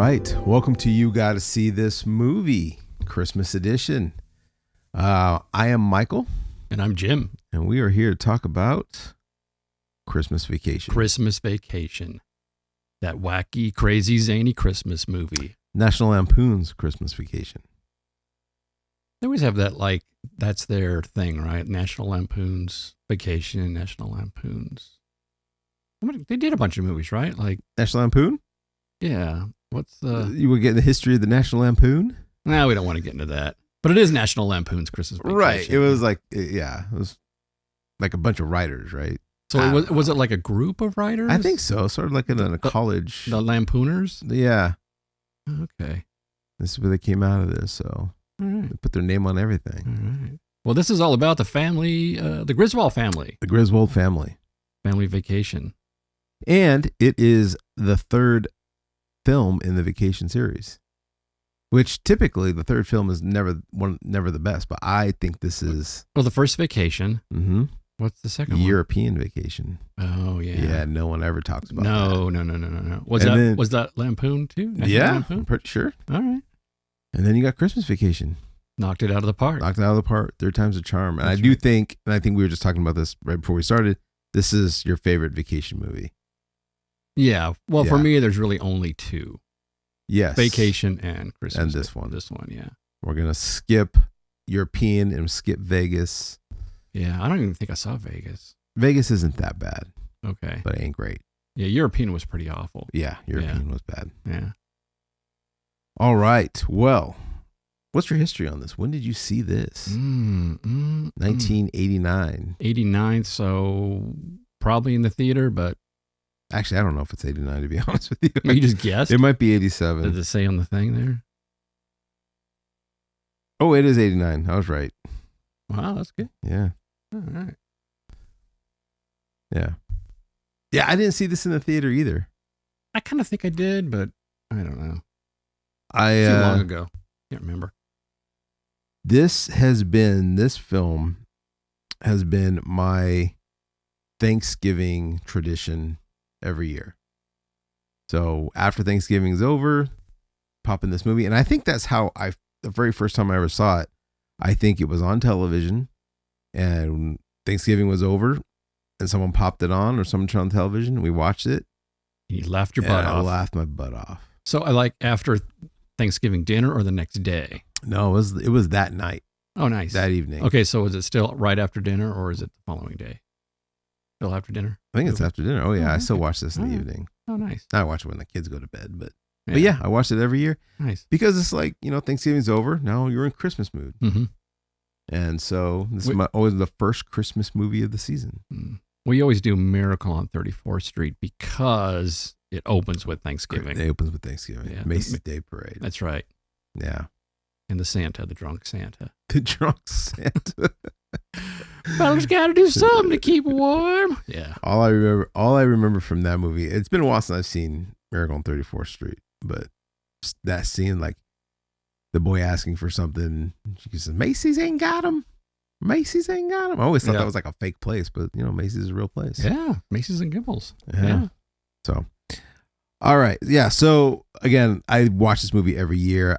right. Welcome to You Gotta See This Movie, Christmas edition. I am Michael. And I'm Jim. And we are here to talk about Christmas Vacation. Christmas Vacation. That wacky, crazy, zany Christmas movie. National Lampoon's Christmas Vacation. They always have that, like, that's their thing, right? National Lampoon's Vacation, National Lampoon's. They did a bunch of movies, right? Like National Lampoon? Yeah. What's the... You would get the history of the National Lampoon? No, we don't want to get into that. But it is National Lampoon's Christmas Vacation. Right. It was like, yeah, it was like a bunch of writers, right? So was it like a group of writers? I think so. Sort of like in a college. The Lampooners? Yeah. Okay. This is where they came out of this, so they put their name on everything. All right. Well, this is all about the family, the Griswold family. The Griswold family. Family Vacation. And it is the third film in the Vacation series, which typically the third film is never the best, but I think this is... Well, the first Vacation. Mm-hmm. What's the second one? European Vacation. Oh, yeah. Yeah, no one ever talks about that. No. Was that Lampoon too? Lampoon? I'm pretty sure. All right. And then you got Christmas Vacation. Knocked it out of the park. Third time's a charm. And That's I think we were just talking about this right before we started, this is your favorite vacation movie. Yeah. Well, Yeah. for me, there's really only two. Yes. Vacation and Christmas. And this one. This one, yeah. We're going to skip European and skip Vegas. Yeah, I don't even think I saw Vegas. Vegas isn't that bad. Okay. But it ain't great. Yeah, European was pretty awful. Yeah, European was bad. Yeah. All right. Well, what's your history on this? When did you see this? 1989. 89, so probably in the theater, but... Actually, I don't know if it's 89, to be honest with you. You just guessed? It might be 87. Did it say on the thing there? Oh, it is 89. I was right. Wow, that's good. Yeah. All right. Yeah. Yeah, I didn't see this in the theater either. I kind of think I did, but I don't know. Too long ago. Can't remember. This film has been my Thanksgiving tradition every year. So after Thanksgiving's over, pop in this movie. And I think that's how the very first time I ever saw it, I think it was on television and Thanksgiving was over and someone popped it on or someone turned on television and we watched it. You laughed your butt off. I laughed my butt off. So I like after Thanksgiving dinner or the next day? No, it was that night. Oh, nice. That evening. Okay, so is it still right after dinner or is it the following day? Still after dinner? I think it's after dinner. Oh, yeah. Oh, I still okay. watch this in the evening. Oh, nice. I watch it when the kids go to bed, but yeah, I watch it every year. Nice. Because it's like, Thanksgiving's over. Now you're in Christmas mood. Mm-hmm. And so this is always the first Christmas movie of the season. We always do Miracle on 34th Street because it opens with Thanksgiving. It opens with Thanksgiving. Yeah, Macy's Day Parade. That's right. Yeah. And the drunk Santa. The drunk Santa. Fella's got to do something to keep warm. Yeah. All I remember from that movie, it's been a while since I've seen Miracle on 34th Street, but that scene, like the boy asking for something, she says, Macy's ain't got him. Macy's ain't got him. I always thought that was like a fake place, but Macy's is a real place. Yeah. Macy's and Gimbels. Yeah. So, all right. Yeah. So again, I watch this movie every year.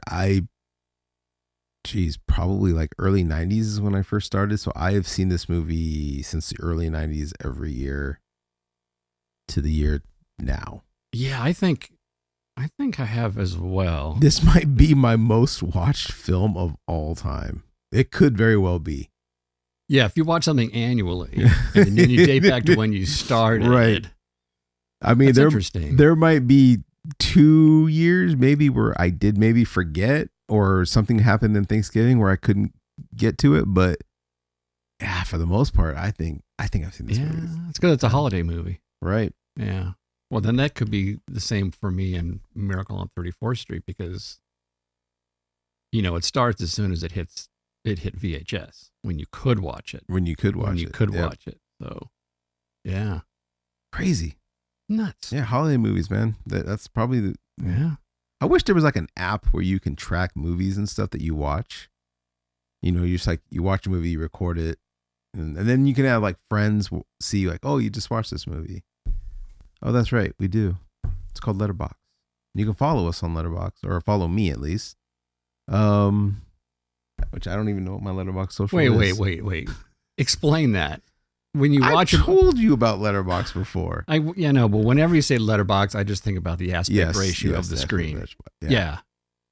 Probably like early 90s is when I first started. So I have seen this movie since the early 90s every year to the year now. Yeah, I think I have as well. This might be my most watched film of all time. It could very well be. Yeah, if you watch something annually and then you date back to when you started. Right. I mean, interesting. There might be 2 years maybe where I did maybe forget or something happened in Thanksgiving where I couldn't get to it. But yeah, for the most part, I think I've seen this movie. Yeah, it's good. It's a holiday movie. Right. Yeah. Well, then that could be the same for me in Miracle on 34th Street because, it starts as soon as it hit VHS when you could watch it. Watch it. So, yeah. Crazy. Nuts. Yeah, holiday movies, man. That's probably yeah. I wish there was like an app where you can track movies and stuff that you watch. You just like, you watch a movie, you record it, and then you can have like friends see like, oh, you just watched this movie. Oh, that's right. We do. It's called Letterboxd. You can follow us on Letterboxd, or follow me at least. Which I don't even know what my Letterboxd social is. Wait. Explain that. When you watch I told you about Letterboxd before. No, but whenever you say Letterboxd, I just think about the aspect ratio of the screen. Yeah.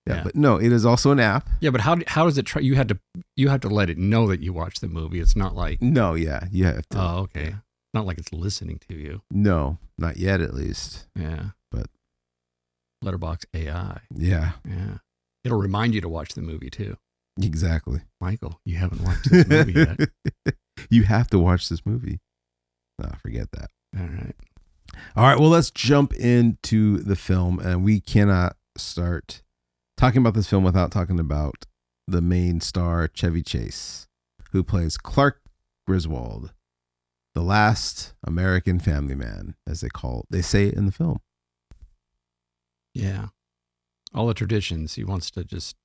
But no, it is also an app. Yeah, but how does it try? You have to let it know that you watch the movie. It's not like you have to. Oh, okay. Yeah. Not like it's listening to you. No, not yet, at least. Yeah, but Letterboxd AI. Yeah. It'll remind you to watch the movie too. Exactly. Michael, you haven't watched this movie yet. You have to watch this movie. No, forget that. All right. Well, let's jump into the film, and we cannot start talking about this film without talking about the main star, Chevy Chase, who plays Clark Griswold, the last American family man, as they say it in the film. Yeah. All the traditions. He wants to just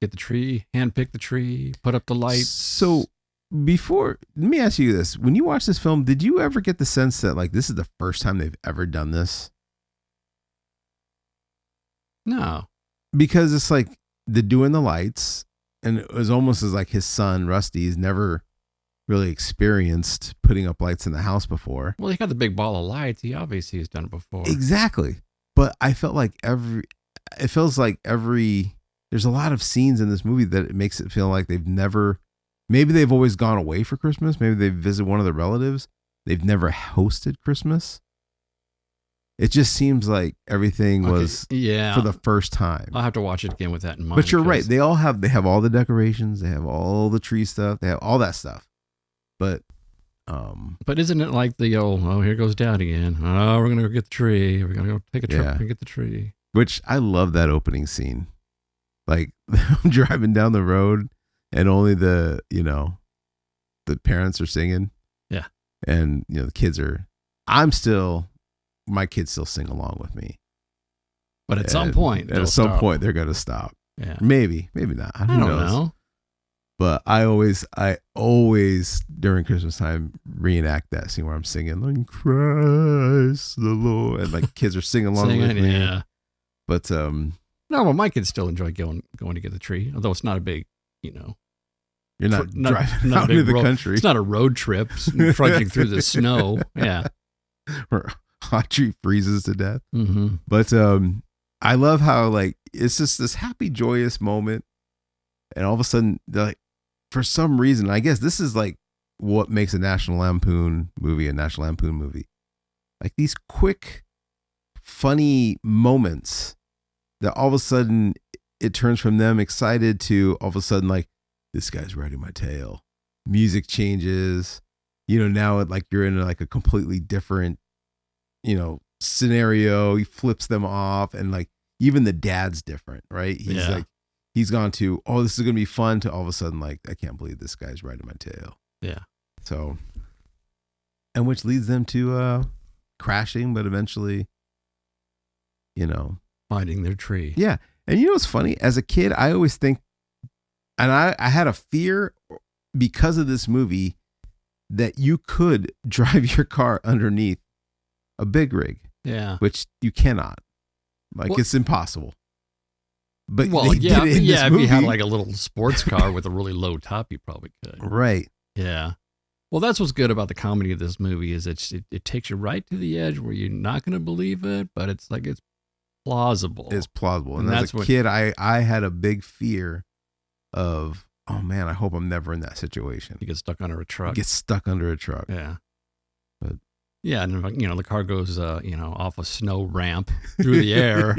get the tree, handpick the tree, put up the lights. So let me ask you this. When you watch this film, did you ever get the sense that like this is the first time they've ever done this? No. Because it's like they're doing the lights, and it was almost as like his son, Rusty's never really experienced putting up lights in the house before. Well, he got the big ball of lights. He obviously has done it before. Exactly. But I felt like there's a lot of scenes in this movie that it makes it feel like maybe they've always gone away for Christmas. Maybe they visit one of their relatives. They've never hosted Christmas. It just seems like everything was for the first time. I'll have to watch it again with that in mind. But you're right. They have all the decorations. They have all the tree stuff. They have all that stuff. But isn't it like the here goes Dad again. Oh, we're gonna go get the tree. We're gonna go take a trip and get the tree. Which I love that opening scene. Like I'm driving down the road and only the parents are singing. Yeah. And the kids my kids still sing along with me. But at some point they're gonna stop. Yeah. Maybe not. I don't know. But I always during Christmas time reenact that scene where I'm singing like Christ the Lord, and like kids are singing along with me. Yeah. But my kids still enjoy going to get the tree, although it's not a big, you're not driving out into the country. It's not a road trip trudging through the snow. Yeah. Or hot tree freezes to death. Mm-hmm. But I love how like it's just this happy, joyous moment, and all of a sudden, like for some reason, I guess this is like what makes a National Lampoon movie. Like these quick, funny moments that all of a sudden it turns from them excited to all of a sudden like this guy's riding my tail. Music changes. Now like you're in like a completely different, scenario. He flips them off, and like even the dad's different, right? He's gone to, oh, this is gonna be fun, to all of a sudden like, I can't believe this guy's riding my tail. Yeah. So, and which leads them to crashing, but eventually, finding their tree. Yeah. And what's funny? As a kid, I always think, and I had a fear because of this movie that you could drive your car underneath a big rig. Yeah. Which you cannot. Like, it's impossible. But if you had like a little sports car with a really low top, you probably could. Right. Yeah. Well, that's what's good about the comedy of this movie is it takes you right to the edge where you're not going to believe it, but it's plausible. It's plausible. And as a kid, I had a big fear of, oh man, I hope I'm never in that situation. You get stuck under a truck. Yeah. But yeah, and the car goes off a snow ramp through the air.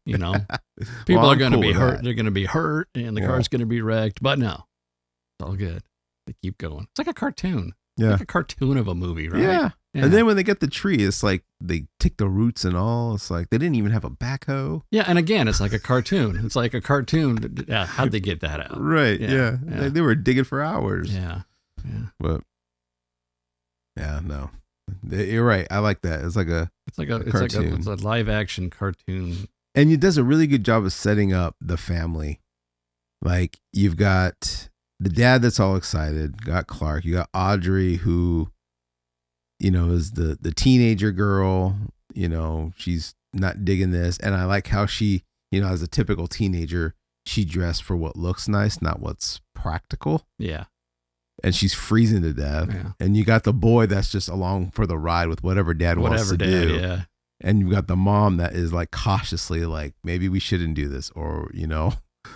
People are going to be hurt. They're going to be hurt, and the car's going to be wrecked. But no, it's all good. They keep going. It's like a cartoon. Yeah. Like a cartoon of a movie, right? Yeah. And then when they get the tree, it's like they take the roots and all. It's like they didn't even have a backhoe. Yeah, and again, it's like a cartoon. It's like a cartoon. How'd they get that out? Right. Yeah. They were digging for hours. Yeah. But yeah, no. You're right. I like that. It's like a cartoon. It's a live action cartoon. And it does a really good job of setting up the family. Like you've got the dad that's all excited, got Clark, you got Audrey who, is the teenager girl, she's not digging this. And I like how she, as a typical teenager, she dressed for what looks nice, not what's practical. Yeah. And she's freezing to death. Yeah. And you got the boy that's just along for the ride with whatever dad wants to do. Yeah. And you got the mom that is like cautiously like, maybe we shouldn't do this, or,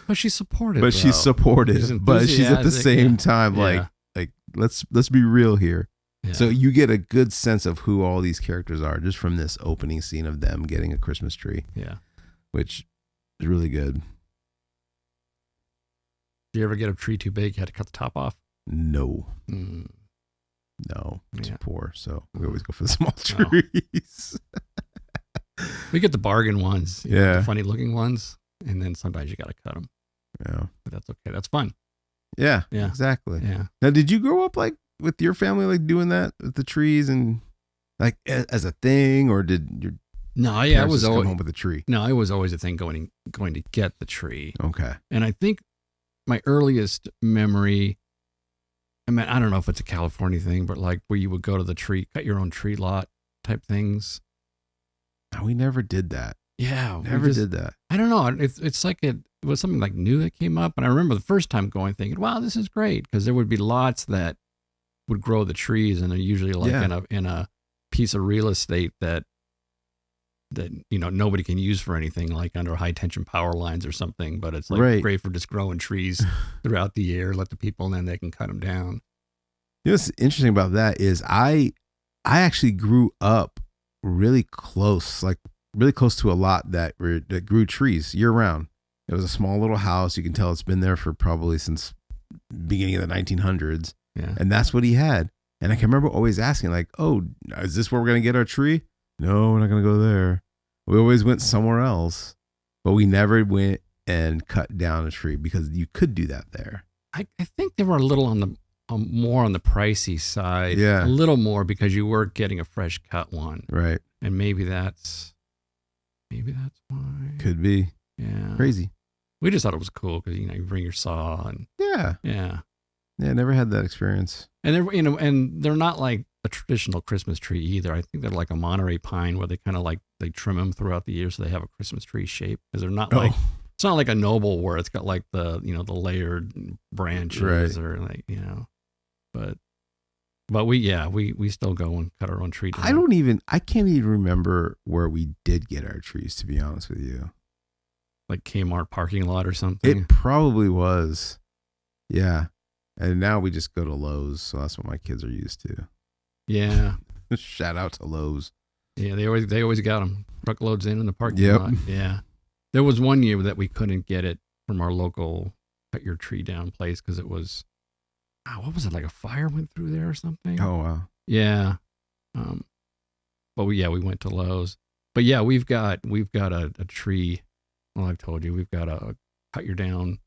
But she's supportive. But she's supportive. But she's at the same time like let's be real here. Yeah. So you get a good sense of who all these characters are just from this opening scene of them getting a Christmas tree. Yeah. Which is really good. Did you ever get a tree too big? You had to cut the top off? No. No. Too poor. So we always go for the small trees. We get the bargain ones. The funny looking ones. And then sometimes you got to cut them. Yeah. But that's okay. That's fun. Yeah. Exactly. Yeah. Now, did you grow up like with your family, like doing that with the trees and like as a thing, or did your I was always come home with a tree? No, it was always a thing going to get the tree. Okay. And I think my earliest memory, I don't know if it's a California thing, but like where you would go to the tree, cut your own tree lot type things. No, we never did that. Yeah. Never did that. I don't know. It's like it was something like new that came up. And I remember the first time going thinking, wow, this is great. Because there would be lots that would grow the trees, and they're usually like in a piece of real estate that nobody can use for anything, like under high tension power lines or something. But it's like great for just growing trees throughout the year. Let the people, and then they can cut them down. What's interesting about that is I actually grew up really close to a lot that grew trees year round. It was a small little house. You can tell it's been there for probably since beginning of the 1900s. Yeah. And that's what he had. And I can remember always asking like, oh, is this where we're going to get our tree? No, we're not going to go there. We always went somewhere else, but we never went and cut down a tree because you could do that there. I think they were a little on the more on the pricey side. Yeah. A little more because you were getting a fresh cut one. Right. And maybe that's why. Could be. Yeah. Crazy. We just thought it was cool because you bring your saw and yeah. Never had that experience. And they're not like a traditional Christmas tree either. I think they're like a Monterey pine where they kind of like they trim them throughout the year so they have a Christmas tree shape, because they're not like it's not like a noble where it's got like the the layered branches or like but we still go and cut our own tree down. I can't even remember where we did get our trees, to be honest with you. Like Kmart parking lot or something. It probably was. Yeah. And now we just go to Lowe's, so that's what my kids are used to. Yeah. Shout out to Lowe's. Yeah, they always got them. Truckloads in the parking lot. Yeah. There was one year that we couldn't get it from our local cut your tree down place because it was, what was it, like a fire went through there or something? Oh, wow. Yeah. But we went to Lowe's. But yeah, we've got a tree. Well, I've told you, we've got a cut your down,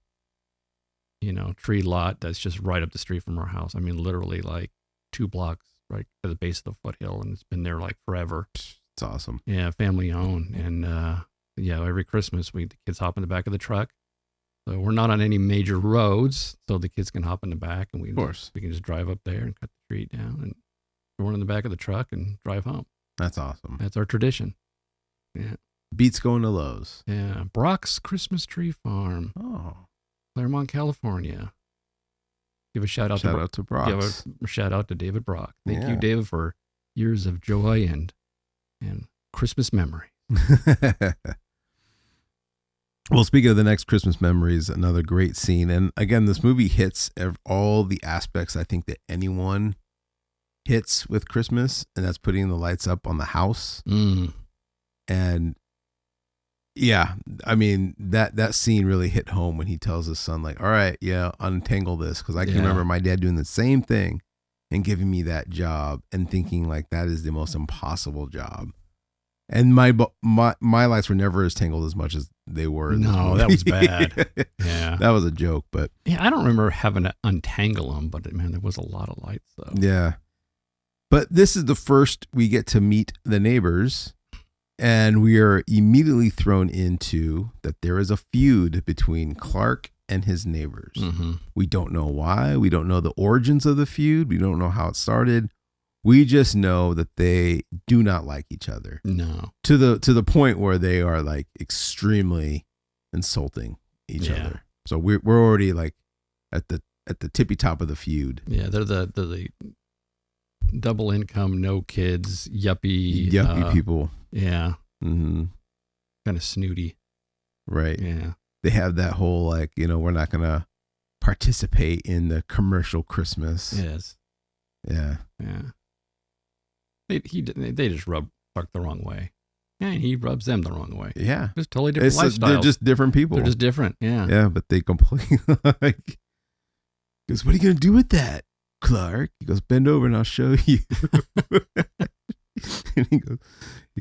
tree lot that's just right up the street from our house. I mean, literally like 2 blocks right at the base of the foothill, and it's been there like forever. It's awesome. Yeah, family owned. And every Christmas the kids hop in the back of the truck. So we're not on any major roads, so the kids can hop in the back, and we can just drive up there and cut the tree down and go in the back of the truck and drive home. That's awesome. That's our tradition. Yeah. Beats going to Lowe's. Yeah. Brock's Christmas Tree Farm. Oh. Claremont, California. Give a shout out to Brock. Give a shout out to David Brock. Thank you, David, for years of joy and Christmas memory. Well, speaking of the next Christmas memories, another great scene. And again, this movie hits all the aspects I think that anyone hits with Christmas, and that's putting the lights up on the house. And yeah, I mean, that scene really hit home when he tells his son, like, all right, untangle this. Because I can remember my dad doing the same thing and giving me that job and thinking like that is the most impossible job. And my lights were never as tangled as much as they were. No, that was bad. Yeah. That was a joke, but. Yeah, I don't remember having to untangle them, but man, there was a lot of lights though. Yeah. But this is the first we get to meet the neighbors. And we are immediately thrown into that there is a feud between Clark and his neighbors. Mm-hmm. We don't know why. We don't know the origins of the feud. We don't know how it started. We just know that they do not like each other. No. To the point where they are like extremely insulting each other. So we're already like at the tippy top of the feud. Yeah, they're the double income, no kids, yuppie people. Yeah. Mm-hmm. Kind of snooty. Right. Yeah. They have that whole like, we're not gonna participate in the commercial Christmas. Yes. Yeah. Yeah. They just rub Clark the wrong way. Yeah, and he rubs them the wrong way. Yeah. Just totally different lifestyles. They're just different people. They're just different. Yeah. Yeah, but they completely like, goes, what are you going to do with that, Clark? He goes, bend over and I'll show you. And he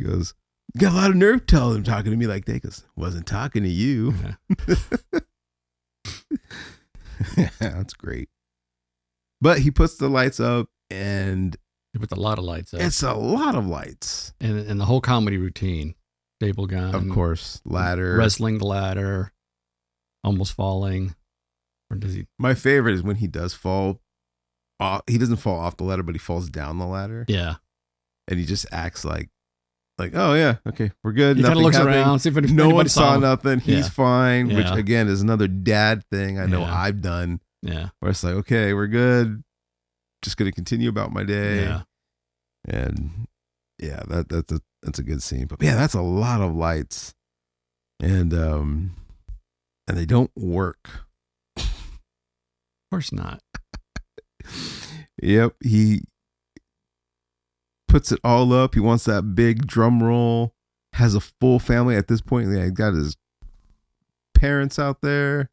goes, you got a lot of nerve telling him talking to me like that. He goes, wasn't talking to you. Yeah. Yeah, that's great. But he puts the lights up and He puts a lot of lights up. it's a lot of lights. And the whole comedy routine. Staple gun. Of course. Ladder. Wrestling the ladder. Almost falling. Or does he? My favorite is when he does fall off. He doesn't fall off the ladder, but he falls down the ladder. Yeah. And he just acts like, oh yeah, okay, we're good. He kind of looks around, see if no one saw nothing. He's Yeah. fine, Yeah. which again is another dad thing I know Yeah. I've done. Yeah. Where it's like, okay, we're good. Just gonna continue about my day. Yeah. And yeah, that's a good scene. But yeah, that's a lot of lights, and they don't work. Of course not. Yep, he puts it all up. He wants that big drum roll. Has a full family at this point. Yeah, he got his parents out there,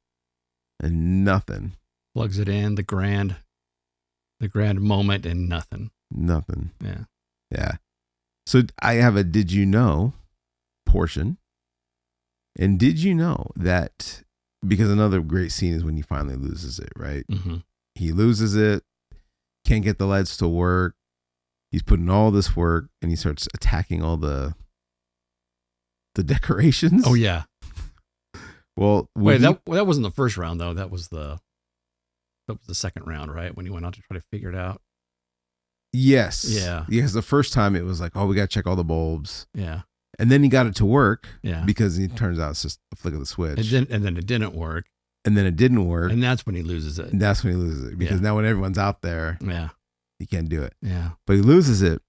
and nothing. Plugs it in, the grand moment, and nothing. Nothing. Yeah. Yeah. So I have a did you know portion. And did you know that, because another great scene is when he finally loses it, right? Mm-hmm. He loses it, can't get the lights to work. He's putting all this work and he starts attacking all the decorations. Oh yeah. Well, wait, that wasn't the first round though. That was the second round, right? When he went out to try to figure it out. Yes. Yeah. Because the first time it was like, oh, we got to check all the bulbs. Yeah. And then he got it to work. Yeah. Because it turns out it's just a flick of the switch. And then it didn't work. And then it didn't work. And that's when he loses it. And that's when he loses it. Because now when everyone's out there, yeah, he can't do it. Yeah. But he loses it.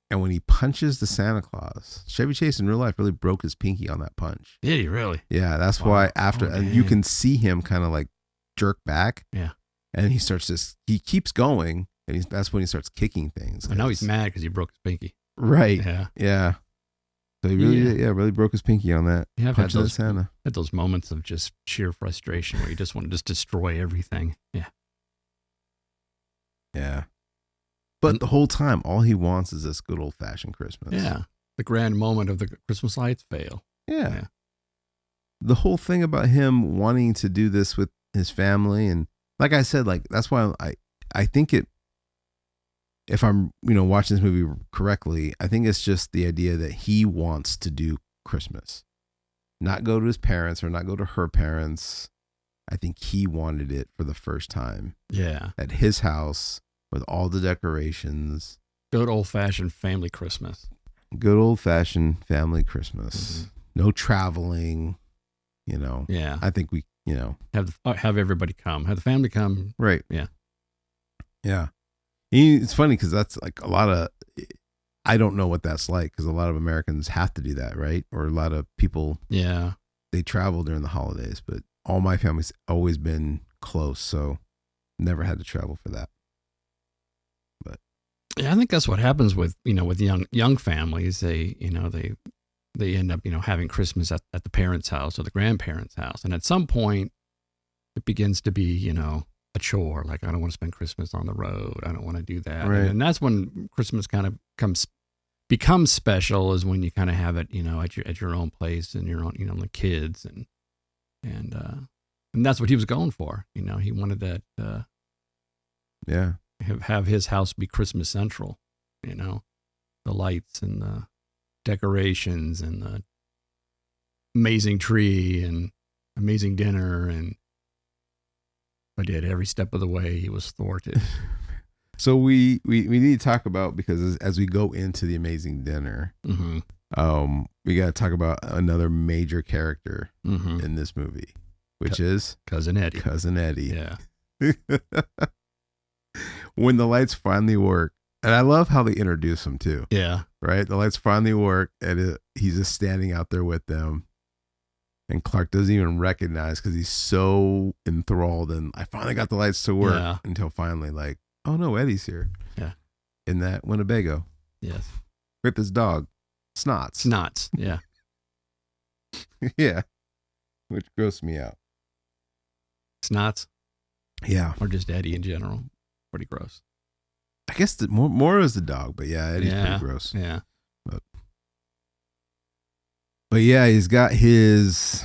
And when he punches the Santa Claus, Chevy Chase in real life really broke his pinky on that punch. Did he really? Yeah. That's why after, and you can see him kind of like jerk back. Yeah. And he keeps going. And that's when he starts kicking things. I know he's mad because he broke his pinky. Right. Yeah. Yeah. So he really broke his pinky on that. Yeah, I've had Santa. those moments of just sheer frustration where you just want to just destroy everything. Yeah. Yeah. But the whole time, all he wants is this good old fashioned Christmas. Yeah. The grand moment of the Christmas lights fail. Yeah. The whole thing about him wanting to do this with his family. And like I said, like, that's why I think if I'm, watching this movie correctly, I think it's just the idea that he wants to do Christmas, not go to his parents or not go to her parents. I think he wanted it for the first time. Yeah. At his house with all the decorations. Good old-fashioned family Christmas. Good old-fashioned family Christmas. Mm-hmm. No traveling, Yeah. I think we, have everybody come. Have the family come. Right. Yeah. Yeah. It's funny because that's like a lot of, I don't know what that's like because a lot of Americans have to do that, right? Or a lot of people, they travel during the holidays, but all my family's always been close, so never had to travel for that. But yeah, I think that's what happens with, with young families. They end up, having Christmas at the parents' house or the grandparents' house. And at some point it begins to be, a chore. Like, I don't want to spend Christmas on the road. I don't want to do that. Right. And that's when Christmas kind of becomes special, is when you kind of have it, at your own place and your own, the kids and that's what he was going for. He wanted that, have his house be Christmas central, the lights and the decorations and the amazing tree and amazing dinner. But yet every step of the way he was thwarted. So we need to talk about, because as we go into the amazing dinner, we got to talk about another major character in this movie, which is Cousin Eddie. Cousin Eddie. Yeah. When the lights finally work, and I love how they introduce him too. Yeah. Right? The lights finally work, and he's just standing out there with them. And Clark doesn't even recognize, because he's so enthralled. And I finally got the lights to work until finally, like, oh no, Eddie's here. Yeah. In that Winnebago. Yes. With his dog. Snots. Yeah. Yeah. Which grossed me out. Snots? Yeah. Or just Eddie in general. Pretty gross. I guess more is the dog, but yeah, Eddie's pretty gross. Yeah. But yeah, he's got his,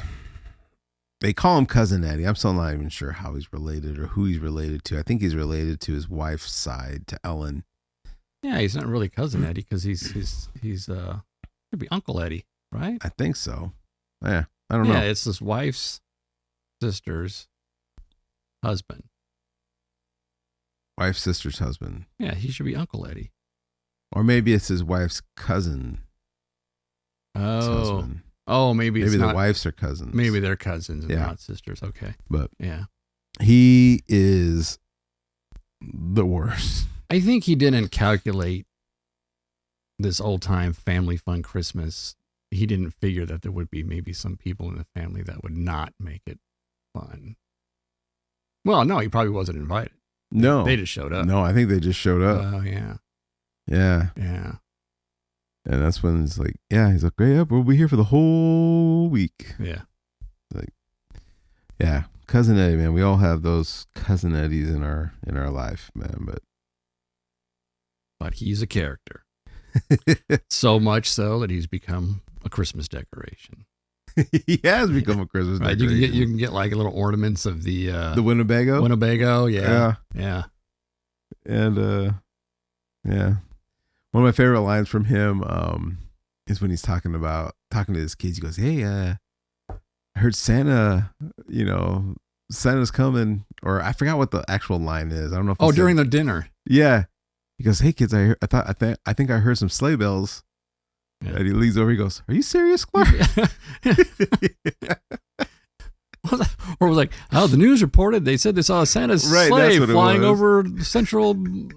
they call him Cousin Eddie. I'm still not even sure how he's related or who he's related to. I think he's related to his wife's side, to Ellen. Yeah, he's not really Cousin Eddie, because he's could be Uncle Eddie, right? I think so. Yeah, I don't know. Yeah, it's his wife's sister's husband. Wife's sister's husband. Yeah, he should be Uncle Eddie. Or maybe it's his wife's cousin. Maybe it's the not, wives are cousins. Maybe they're cousins and not sisters. Okay. But yeah, he is the worst. I think he didn't calculate this old time family fun Christmas. He didn't figure that there would be maybe some people in the family that would not make it fun. Well, no, he probably wasn't invited. No. They just showed up. No, I think they just showed up. Oh, yeah. Yeah. Yeah. And that's when it's like, yeah, he's like, yeah, we'll be here for the whole week. Yeah. Like, yeah, Cousin Eddie, man. We all have those Cousin Eddies in our life, man. But he's a character. So much so that he's become a Christmas decoration. He has become a Christmas decoration. You can get like little ornaments of the Winnebago. Yeah. And yeah. One of my favorite lines from him is when he's talking to his kids. He goes, "Hey, I heard Santa, Santa's coming," or I forgot what the actual line is. I don't know if during the dinner. Yeah. He goes, "Hey kids, I think I heard some sleigh bells." Yeah. And he leans over, he goes, "Are you serious, Clark?" Or was like, the news reported they said they saw Santa's sleigh flying over Central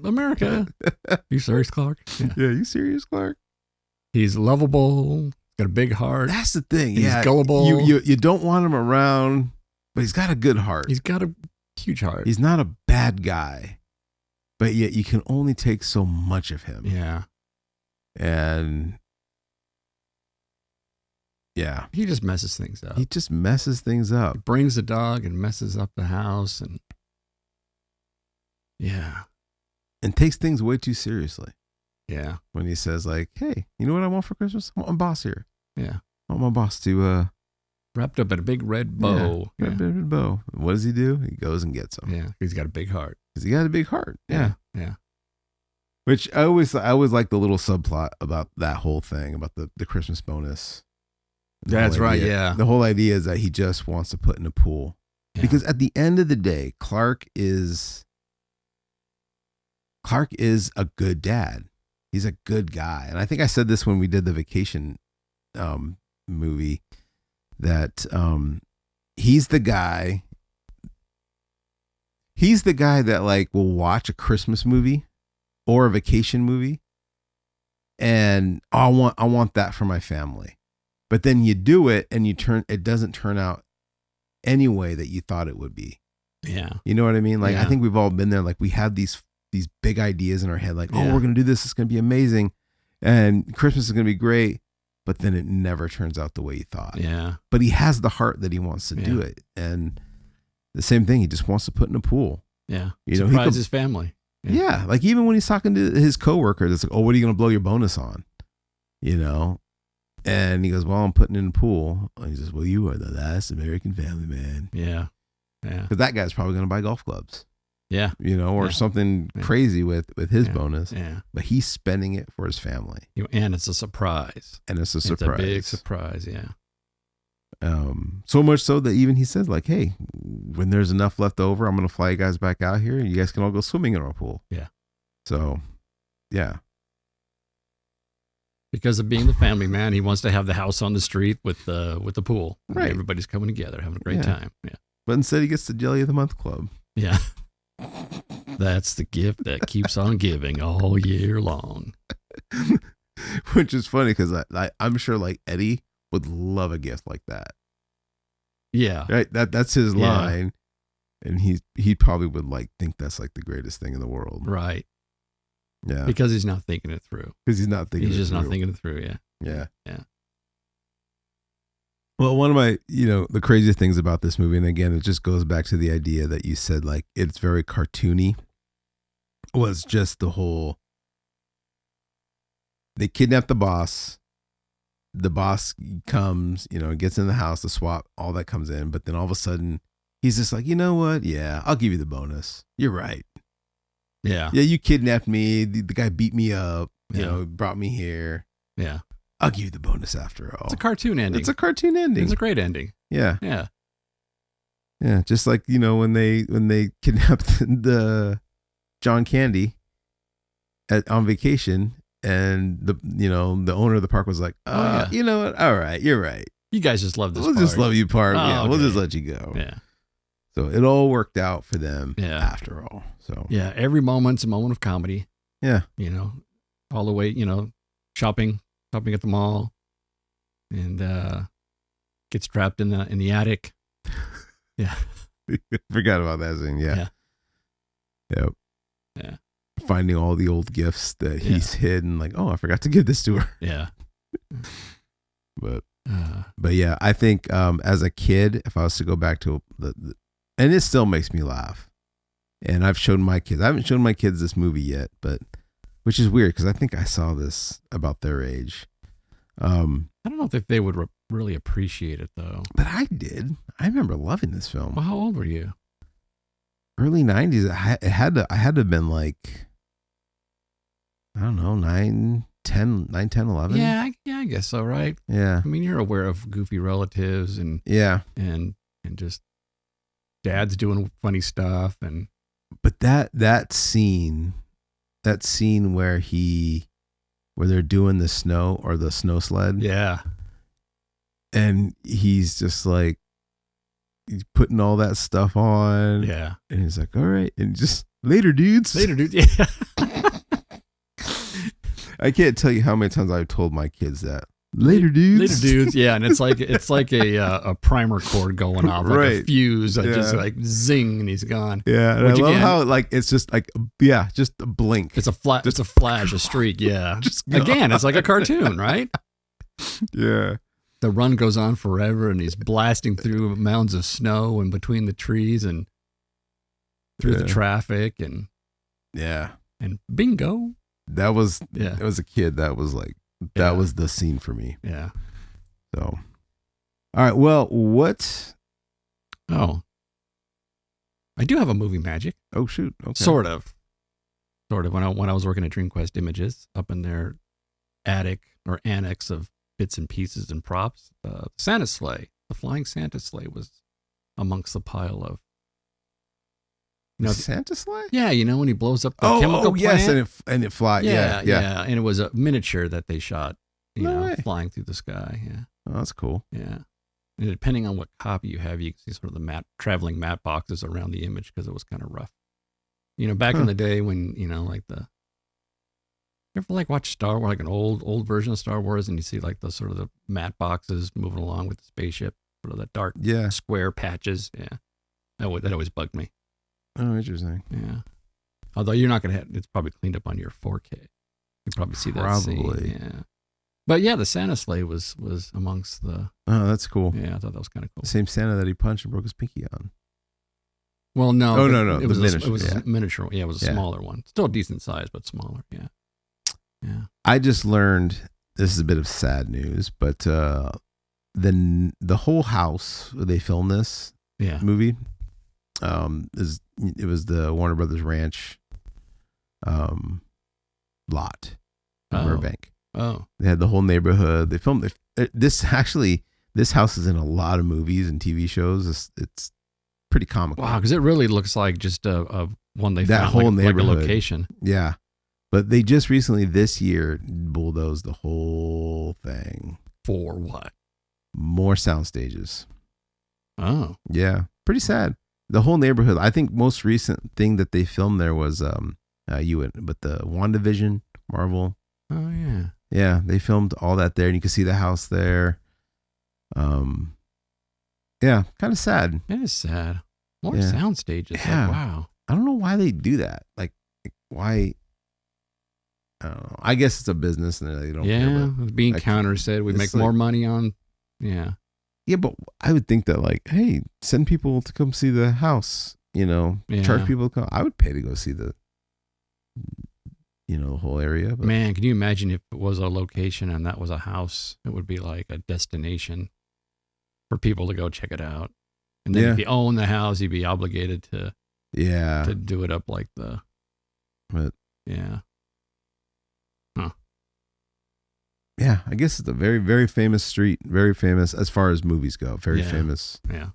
America. You serious, Clark? Yeah, you serious, Clark? He's lovable, got a big heart. That's the thing. He's gullible. You don't want him around, but he's got a good heart. He's got a huge heart. He's not a bad guy, but yet you can only take so much of him. Yeah. And yeah. He just messes things up. He Brings the dog and messes up the house. And yeah. And takes things way too seriously. Yeah. When he says like, "Hey, you know what I want for Christmas? I want my boss here." Yeah. I want my boss to wrapped up in a big red bow. Yeah. Red bow. What does he do? He goes and gets him. Yeah. He's got a big heart. Because he got a big heart. Yeah. Yeah. Which I always like the little subplot about that whole thing, about the Christmas bonus. That's right, yeah. The whole idea is that he just wants to put in a pool. Yeah. Because at the end of the day, Clark is a good dad. He's a good guy. And I think I said this when we did the vacation movie, that he's the guy that like will watch a Christmas movie or a vacation movie and I want that for my family. But then you do it and it doesn't turn out any way that you thought it would be. Yeah. You know what I mean? Like, yeah. I think we've all been there. Like, we have these big ideas in our head, like, we're going to do this. It's going to be amazing. And Christmas is going to be great. But then it never turns out the way you thought. Yeah. But he has the heart that he wants to do it. And the same thing, he just wants to put in a pool. Yeah. Surprise his family. Yeah. Like, even when he's talking to his coworkers, it's like, "Oh, what are you going to blow your bonus on?" And he goes, "Well, I'm putting in a pool." And he says, "Well, you are the last American family man." Yeah. Yeah. Because that guy's probably going to buy golf clubs. Yeah. Or something crazy with his bonus. Yeah. But he's spending it for his family. And it's a surprise. It's a big surprise. Yeah. So much so that even he says, like, "Hey, when there's enough left over, I'm going to fly you guys back out here and you guys can all go swimming in our pool." Yeah. So, yeah. Because of being the family man, he wants to have the house on the street with the pool. Right. Everybody's coming together, having a great time. Yeah. But instead, he gets the Jelly of the Month Club. Yeah. That's the gift that keeps on giving all year long. Which is funny because I'm sure like Eddie would love a gift like that. Yeah. Right. That's his line. And he probably would like think that's like the greatest thing in the world. Right. Yeah. Because he's not thinking it through. Because he's not thinking He's it just through. not thinking it through. Yeah. Yeah. Yeah. Well, one of my, the craziest things about this movie, and again, it just goes back to the idea that you said, like, it's very cartoony, was just the whole, they kidnap the boss comes, gets in the house, the SWAT, all that comes in, but then all of a sudden, he's just like, you know what? Yeah, I'll give you the bonus. You're right. Yeah. Yeah, you kidnapped me. The guy beat me up, brought me here. Yeah. I'll give you the bonus after all. It's a cartoon ending. It's a cartoon ending. It's a great ending. Yeah. Yeah. Yeah. Just like, when they kidnapped the John Candy on vacation, and the owner of the park was like, you know what? All right, you're right. You guys just love this We'll part. just love you part. Oh, we'll okay. just let you go. Yeah. So it all worked out for them after all. So yeah, every moment's a moment of comedy. Yeah. All the way, shopping at the mall, and gets trapped in the attic. Yeah. Forgot about that scene. Yeah. Yep. Yeah. Finding all the old gifts that he's hidden, like, oh, I forgot to give this to her. Yeah. But yeah, I think as a kid, if I was to go back to and it still makes me laugh. And I've shown my kids. I haven't shown my kids this movie yet, but which is weird because I think I saw this about their age. I don't know if they would really appreciate it though. But I did. I remember loving this film. Well, how old were you? Early 90s. I had to have been like, I don't know, 9, 10, 11. Yeah, I guess so, right? Yeah. I mean, you're aware of goofy relatives and and just dads doing funny stuff but that scene where they're doing the snow or the snow sled. Yeah. And he's just like, he's putting all that stuff on. Yeah. And he's like, all right. And just later, dudes. Yeah. I can't tell you how many times I've told my kids that. Later, dudes. Yeah. And it's like a primer cord going off, like a fuse. Just like zing, and he's gone. Yeah. And I love how like it's just like just a blink. It's a flash, a streak. Yeah. Again, it's like a cartoon, right? Yeah. The run goes on forever, and he's blasting through mounds of snow and between the trees and through the traffic and bingo. That was as a kid. That was like was the scene for me. Yeah. So, all right. Well, what? Oh, I do have a movie magic. Oh shoot. Okay. Sort of. When I was working at DreamQuest Images up in their attic or annex of bits and pieces and props, Santa sleigh, the flying Santa sleigh was amongst the pile of. Santa sleigh? Yeah, when he blows up the chemical plant. Yes, and it flies. Yeah. And it was a miniature that they shot, flying through the sky. Yeah. Oh, that's cool. Yeah. And depending on what copy you have, you can see sort of the traveling matte boxes around the image because it was kind of rough. Back in the day when, like you ever like watch Star Wars, like an old version of Star Wars, and you see like the sort of the matte boxes moving along with the spaceship, sort of that dark square patches. Yeah. That always bugged me. Oh, interesting. Yeah. Although you're not going to have, it's probably cleaned up on your 4K. You probably see that scene. Yeah. But yeah, the Santa sleigh was amongst the. Oh, that's cool. Yeah, I thought that was kind of cool. The same Santa that he punched and broke his pinky on. Well, no. Oh, no. It was a miniature. Yeah, it was a smaller one. Still a decent size, but smaller. Yeah. Yeah. I just learned, this is a bit of sad news, but the whole house where they filmed this movie, it was the Warner Brothers Ranch lot in Burbank. Oh. They had the whole neighborhood. They filmed this house is in a lot of movies and TV shows. It's pretty comical. Wow, because it really looks like just a one they that found whole like neighborhood. Like a location. Yeah. But they just recently this year bulldozed the whole thing. For what? More sound stages. Oh. Yeah. Pretty sad. The whole neighborhood. I think most recent thing that they filmed there was but the WandaVision, Marvel. Oh yeah. Yeah, they filmed all that there, and you can see the house there. Yeah, kind of sad. It is sad. More sound stages. Yeah. Like, wow. I don't know why they do that. Like why? I don't know. I guess it's a business, and they don't care. Yeah, being counter said we make more money on. Yeah. Yeah, but I would think that, like, hey, send people to come see the house. Charge people to come. I would pay to go see the whole area. But. Man, can you imagine if it was a location and that was a house? It would be like a destination for people to go check it out. And then if you own the house, you'd be obligated to do it up like the. But yeah. Huh. Yeah, I guess it's a very, very famous street. Very famous as far as movies go. Very famous. Yeah.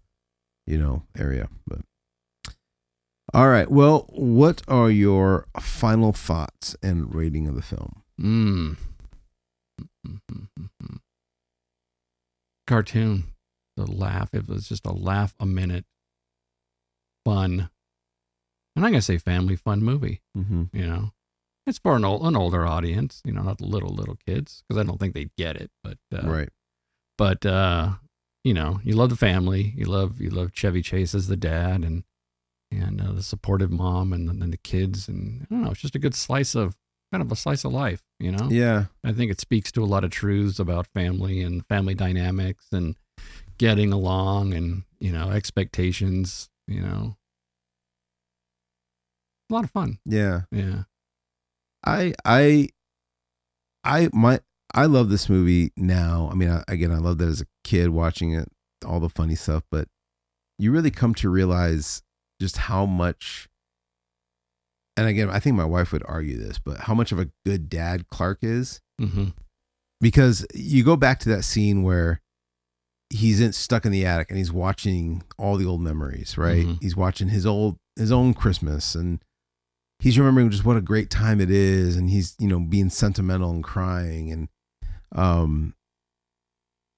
Area. But. All right. Well, what are your final thoughts and rating of the film? Cartoon. The laugh. It was just a laugh a minute. Fun. And I'm going to say family fun movie. Mm-hmm. It's for an older audience, not the little kids, because I don't think they'd get it. But right. But you love the family. You love Chevy Chase as the dad, and the supportive mom, and then the kids, and I don't know. It's just a good slice of life. Yeah. I think it speaks to a lot of truths about family and family dynamics and getting along, and expectations. A lot of fun. Yeah. Yeah. I love this movie now. I mean, I loved it as a kid watching it, all the funny stuff, but you really come to realize just how much, and again, I think my wife would argue this, but how much of a good dad Clark is. Mm-hmm. Because you go back to that scene where he's stuck in the attic and he's watching all the old memories, right? Mm-hmm. He's watching his own Christmas, and he's remembering just what a great time it is, and he's being sentimental and crying, and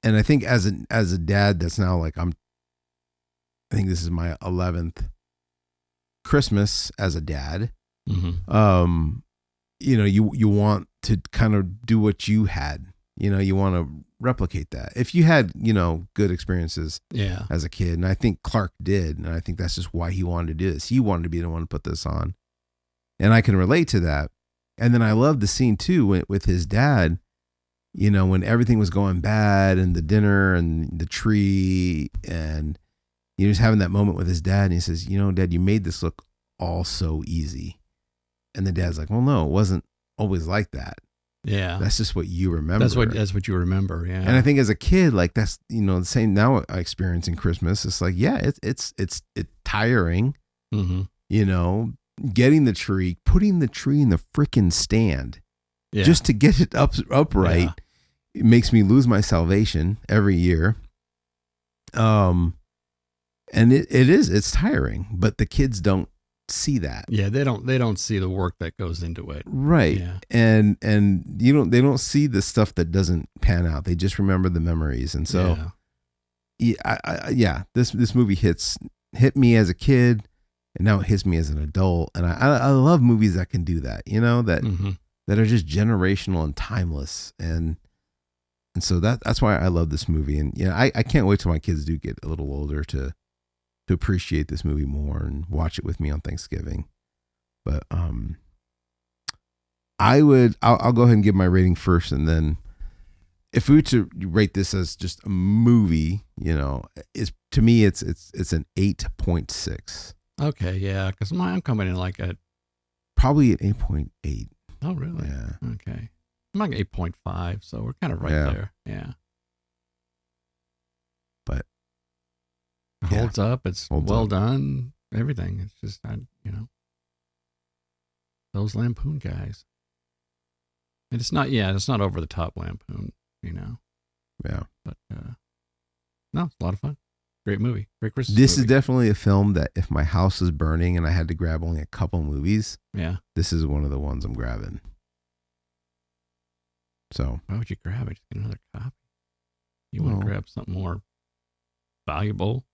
I think as a dad that's now like I think this is my 11th Christmas as a dad. Mm-hmm. You want to kind of do what you had. You want to replicate that if you had good experiences as a kid, and I think Clark did, and I think that's just why he wanted to do this. He wanted to be the one to put this on. And I can relate to that. And then I love the scene too with his dad, when everything was going bad, and the dinner and the tree, and he was having that moment with his dad, and he says, Dad, you made this look all so easy. And the dad's like, well, no, it wasn't always like that. Yeah. That's just what you remember. That's what you remember. Yeah. And I think as a kid, like that's, the same now I experience in Christmas. It's like, yeah, it's tiring, mm-hmm. Getting the tree, putting the tree in the freaking stand just to get it upright. Yeah. It makes me lose my salvation every year. And it's tiring, but the kids don't see that. Yeah. They don't see the work that goes into it. Right. Yeah. And they don't see the stuff that doesn't pan out. They just remember the memories. And so, this movie hit me as a kid. And now it hits me as an adult, and I love movies that can do that, Mm-hmm. that are just generational and timeless, and so that's why I love this movie, and I can't wait till my kids do get a little older to appreciate this movie more and watch it with me on Thanksgiving. But I'll go ahead and give my rating first, and then if we were to rate this as just a movie, to me it's an 8.6. Okay, yeah, because I'm coming in like probably an 8.8. Oh, really? Yeah. Okay. I'm like 8.5, so we're kind of right there. Yeah. But it holds up. It's well done. Everything. It's just, those Lampoon guys. And it's not over the top Lampoon, Yeah. But no, it's a lot of fun. Great movie. Great Christmas This movie. is definitely a film that if my house is burning and I had to grab only a couple movies, this is one of the ones I'm grabbing. So why would you grab it? Just get another copy. You want to grab something more valuable?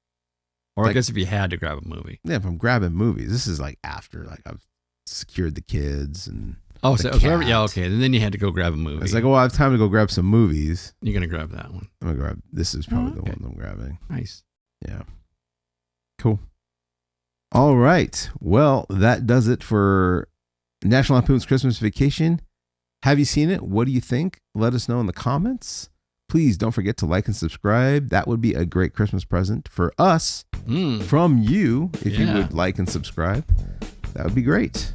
Or I guess if you had to grab a movie. Yeah, if I'm grabbing movies, this is like after I've secured the kids and okay. And then you had to go grab a movie. It's like, I have time to go grab some movies. You're gonna grab that one. I'm gonna grab. This is probably the one I'm grabbing. Nice. Yeah. Cool. All right. Well, that does it for National Lampoon's Christmas Vacation. Have you seen it? What do you think? Let us know in the comments. Please don't forget to like and subscribe. That would be a great Christmas present for us from you. If you would like and subscribe, that would be great.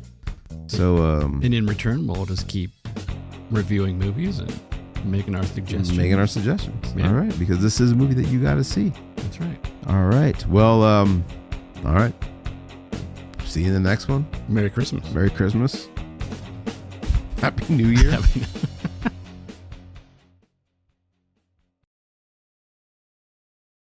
So, and in return, we'll just keep reviewing movies and making our suggestions. Yeah. All right. Because this is a movie that you got to see. That's right. All right. Well, all right. See you in the next one. Merry Christmas. Merry Christmas. Happy New Year.